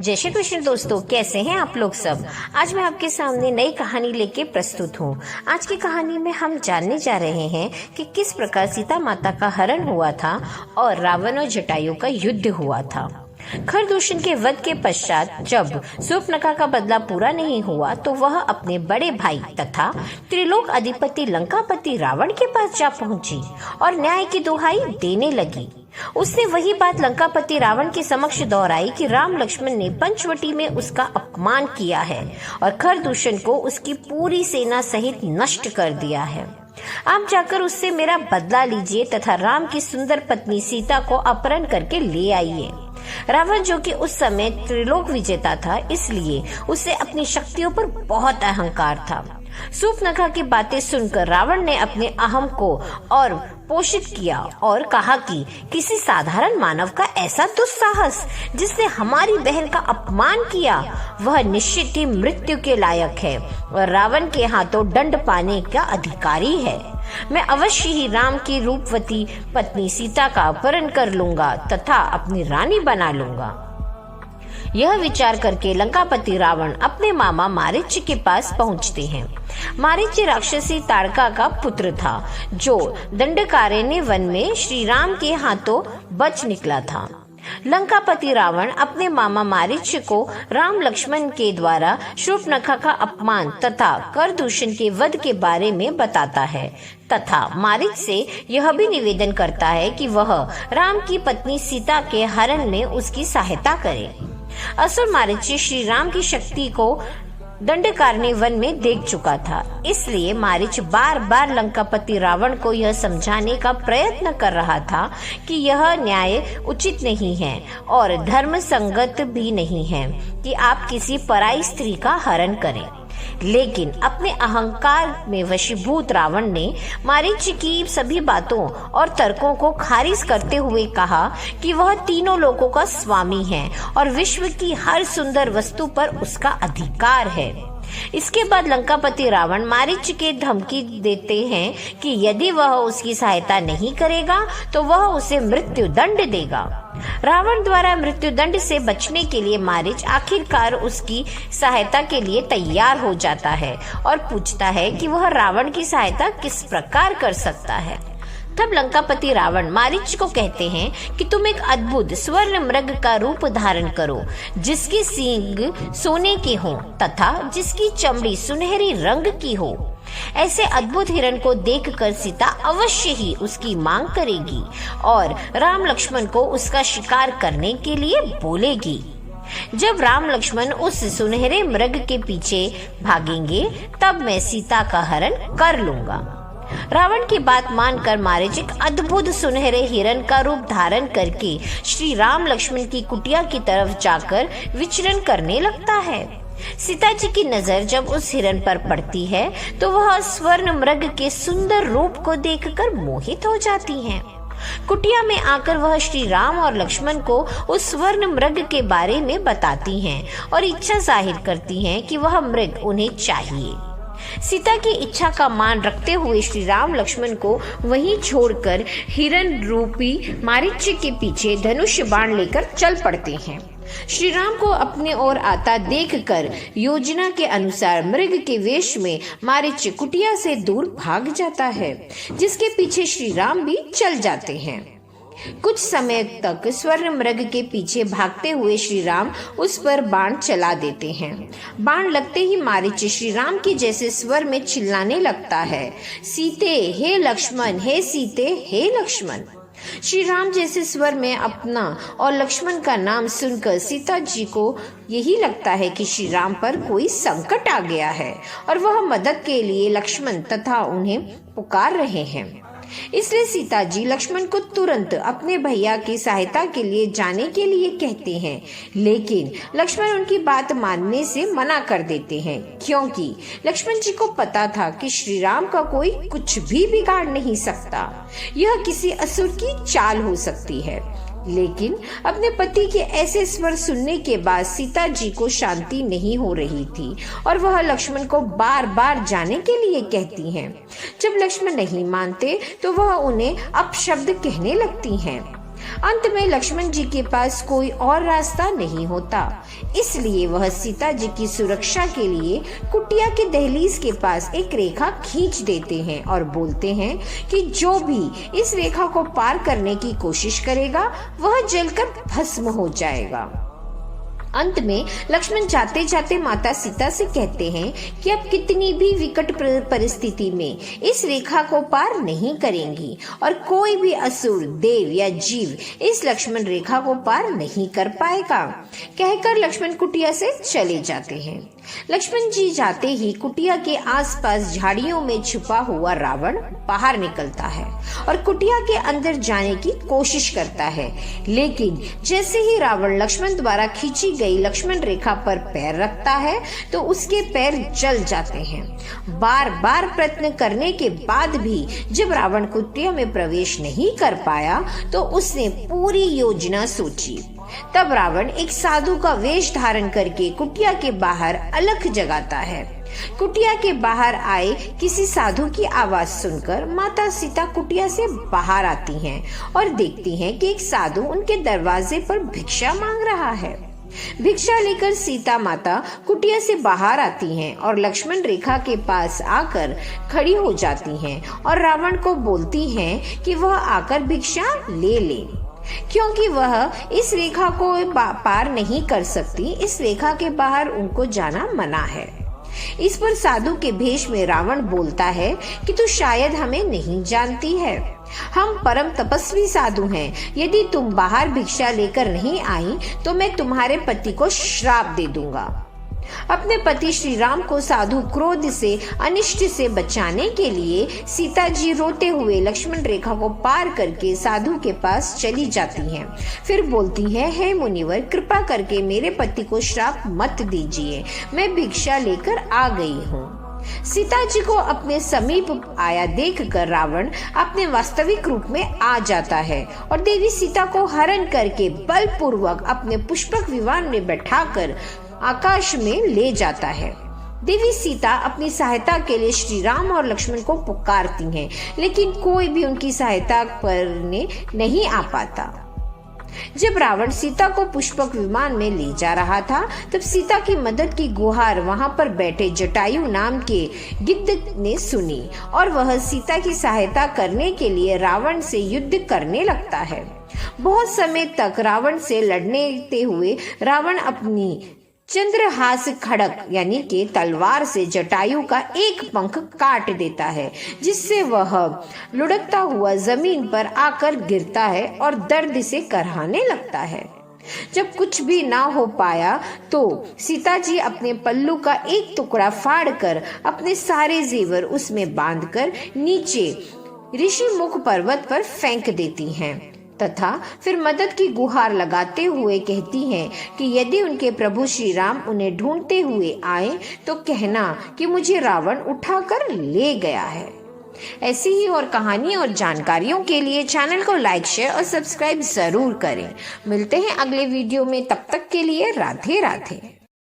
जय श्री कृष्ण दोस्तों, कैसे हैं आप लोग सब। आज मैं आपके सामने नई कहानी लेके प्रस्तुत हूँ। आज की कहानी में हम जानने जा रहे हैं कि किस प्रकार सीता माता का हरण हुआ था और रावण और जटायु का युद्ध हुआ था। खरदूषण के वध के पश्चात जब शूर्पणखा का बदला पूरा नहीं हुआ तो वह अपने बड़े भाई तथा त्रिलोक अधिपति लंकापति रावण के पास जा पहुंची और न्याय की दुहाई देने लगी। उसने वही बात लंकापति रावण के समक्ष दोहराई कि राम लक्ष्मण ने पंचवटी में उसका अपमान किया है और खरदूषण को उसकी पूरी सेना सहित नष्ट कर दिया है। आप जाकर उससे मेरा बदला लीजिए तथा राम की सुंदर पत्नी सीता को अपहरण करके ले आइए। रावण, जो कि उस समय त्रिलोक विजेता था, इसलिए उसे अपनी शक्तियों पर बहुत अहंकार था। शूर्पणखा की बातें सुनकर रावण ने अपने अहम को और पोषित किया और कहा कि किसी साधारण मानव का ऐसा दुस्साहस जिसने हमारी बहन का अपमान किया, वह निश्चित ही मृत्यु के लायक है और रावण के हाथों दंड पाने का अधिकारी है। मैं अवश्य ही राम की रूपवती पत्नी सीता का अपहरण कर लूंगा तथा अपनी रानी बना लूंगा। यह विचार करके लंकापति रावण अपने मामा मारीच के पास पहुंचते हैं। मारीच राक्षसी ताड़का का पुत्र था जो दंडकारण्य वन में श्री राम के हाथों बच निकला था। लंकापति रावण अपने मामा मारीच को राम लक्ष्मण के द्वारा शूर्पणखा का अपमान तथा खरदूषण के वध के बारे में बताता है तथा मारीच से यह भी निवेदन करता है कि वह राम की पत्नी सीता के हरण में उसकी सहायता करे। असुर मारीच श्री राम की शक्ति को दंडकारण्य वन में देख चुका था, इसलिए मारीच बार बार लंकापति रावण को यह समझाने का प्रयत्न कर रहा था कि यह न्याय उचित नहीं है और धर्म संगत भी नहीं है कि आप किसी पराई स्त्री का हरण करें। लेकिन अपने अहंकार में वशीभूत रावण ने मारीच की सभी बातों और तर्कों को खारिज करते हुए कहा कि वह तीनों लोकों का स्वामी है और विश्व की हर सुंदर वस्तु पर उसका अधिकार है। इसके बाद लंकापति रावण मारीच के धमकी देते हैं कि यदि वह उसकी सहायता नहीं करेगा तो वह उसे मृत्यु दंड देगा। रावण द्वारा मृत्यु दंड से बचने के लिए मारीच आखिरकार उसकी सहायता के लिए तैयार हो जाता है और पूछता है कि वह रावण की सहायता किस प्रकार कर सकता है। तब लंकापति रावण मारीच को कहते हैं कि तुम एक अद्भुत स्वर्ण मृग का रूप धारण करो जिसके सींग सोने के हों तथा जिसकी चमड़ी सुनहरी रंग की हो। ऐसे अद्भुत हिरण को देखकर सीता अवश्य ही उसकी मांग करेगी और राम लक्ष्मण को उसका शिकार करने के लिए बोलेगी। जब राम लक्ष्मण उस सुनहरे मृग के पीछे भागेंगे तब मैं सीता का हरण कर लूंगा। रावण की बात मानकर मारीच एक अद्भुत सुनहरे हिरण का रूप धारण करके श्री राम लक्ष्मण की कुटिया की तरफ जाकर विचरण करने लगता है। सीता जी की नजर जब उस हिरण पर पड़ती है तो वह स्वर्ण मृग के सुंदर रूप को देखकर मोहित हो जाती हैं। कुटिया में आकर वह श्री राम और लक्ष्मण को उस स्वर्ण मृग के बारे में बताती हैं और इच्छा जाहिर करती हैं कि वह मृग उन्हें चाहिए। सीता की इच्छा का मान रखते हुए श्री राम लक्ष्मण को वहीं छोड़कर हिरण रूपी मारीच के पीछे धनुष बाण लेकर चल पड़ते हैं। श्री राम को अपने ओर आता देखकर योजना के अनुसार मृग के वेश में मारीच कुटिया से दूर भाग जाता है, जिसके पीछे श्री राम भी चल जाते हैं। कुछ समय तक स्वर्ण मृग के पीछे भागते हुए श्री राम उस पर बाण चला देते हैं। बाण लगते ही मारीच श्री राम की जैसे स्वर में चिल्लाने लगता है, सीते हे लक्ष्मण, हे सीते हे लक्ष्मण। श्री राम जैसे स्वर में अपना और लक्ष्मण का नाम सुनकर सीता जी को यही लगता है कि श्री राम पर कोई संकट आ गया है और वह मदद के लिए लक्ष्मण तथा उन्हें पुकार रहे हैं। इसलिए सीता जी लक्ष्मण को तुरंत अपने भैया की सहायता के लिए जाने के लिए कहते हैं, लेकिन लक्ष्मण उनकी बात मानने से मना कर देते हैं क्योंकि लक्ष्मण जी को पता था कि श्री राम का कोई कुछ भी बिगाड़ नहीं सकता। यह किसी असुर की चाल हो सकती है। लेकिन अपने पति के ऐसे स्वर सुनने के बाद सीता जी को शांति नहीं हो रही थी और वह लक्ष्मण को बार बार जाने के लिए कहती हैं। जब लक्ष्मण नहीं मानते तो वह उन्हें अपशब्द कहने लगती हैं। अंत में लक्ष्मण जी के पास कोई और रास्ता नहीं होता, इसलिए वह सीता जी की सुरक्षा के लिए कुटिया के दहलीज के पास एक रेखा खींच देते हैं और बोलते हैं कि जो भी इस रेखा को पार करने की कोशिश करेगा वह जलकर भस्म हो जाएगा। अंत में लक्ष्मण जाते जाते माता सीता से कहते हैं कि अब कितनी भी विकट परिस्थिति में इस रेखा को पार नहीं करेंगी और कोई भी असुर, देव या जीव इस लक्ष्मण रेखा को पार नहीं कर पाएगा। कहकर लक्ष्मण कुटिया से चले जाते हैं। लक्ष्मण जी जाते ही कुटिया के आसपास झाड़ियों में छुपा हुआ रावण बाहर निकलता है और कुटिया के अंदर जाने की कोशिश करता है, लेकिन जैसे ही रावण लक्ष्मण द्वारा खींची गई लक्ष्मण रेखा पर पैर रखता है तो उसके पैर जल जाते हैं। बार बार प्रयत्न करने के बाद भी जब रावण कुटिया में प्रवेश नहीं कर पाया तो उसने पूरी योजना सोची। तब रावण एक साधु का वेश धारण करके कुटिया के बाहर अलख जगाता है। कुटिया के बाहर आए किसी साधु की आवाज सुनकर माता सीता कुटिया से बाहर आती हैं और देखती हैं कि एक साधु उनके दरवाजे पर भिक्षा मांग रहा है। भिक्षा लेकर सीता माता कुटिया से बाहर आती हैं और लक्ष्मण रेखा के पास आकर खड़ी हो जाती हैं और रावण को बोलती हैं कि वह आकर भिक्षा ले ले, क्योंकि वह इस रेखा को पार नहीं कर सकती। इस रेखा के बाहर उनको जाना मना है। इस पर साधु के भेष में रावण बोलता है कि तू शायद हमें नहीं जानती है, हम परम तपस्वी साधु हैं। यदि तुम बाहर भिक्षा लेकर नहीं आई तो मैं तुम्हारे पति को श्राप दे दूंगा। अपने पति श्री राम को साधु क्रोध से, अनिष्ट से बचाने के लिए सीता जी रोते हुए लक्ष्मण रेखा को पार करके साधु के पास चली जाती हैं। फिर बोलती हैं, हे मुनिवर, कृपा करके मेरे पति को श्राप मत दीजिए, मैं भिक्षा लेकर आ गई हूँ। सीता जी को अपने समीप आया देखकर रावण अपने वास्तविक रूप में आ जाता है और देवी सीता को हरण करके बलपूर्वक अपने पुष्पक विमान में बैठाकर आकाश में ले जाता है। देवी सीता अपनी सहायता के लिए श्री राम और लक्ष्मण को पुकारती हैं, लेकिन कोई भी उनकी सहायता करने नहीं आ पाता। जब रावण सीता को पुष्पक विमान में ले जा रहा था तब सीता की मदद की गुहार वहां पर बैठे जटायु नाम के गिद्ध ने सुनी और वह सीता की सहायता करने के लिए रावण से युद्ध करने लगता है। बहुत समय तक रावण से लड़ने हुए रावण अपनी चंद्रहास खड़क यानी कि तलवार से जटायु का एक पंख काट देता है, जिससे वह लुढ़कता हुआ जमीन पर आकर गिरता है और दर्द से कराहने लगता है। जब कुछ भी ना हो पाया तो सीता जी अपने पल्लू का एक टुकड़ा फाड़कर अपने सारे जेवर उसमें बांधकर नीचे ऋषि मुख पर्वत पर फेंक देती हैं तथा फिर मदद की गुहार लगाते हुए कहती हैं कि यदि उनके प्रभु श्री राम उन्हें ढूंढते हुए आए तो कहना कि मुझे रावण उठाकर ले गया है। ऐसी ही और कहानी और जानकारियों के लिए चैनल को लाइक, शेयर और सब्सक्राइब जरूर करें। मिलते हैं अगले वीडियो में, तब तक के लिए राधे राधे।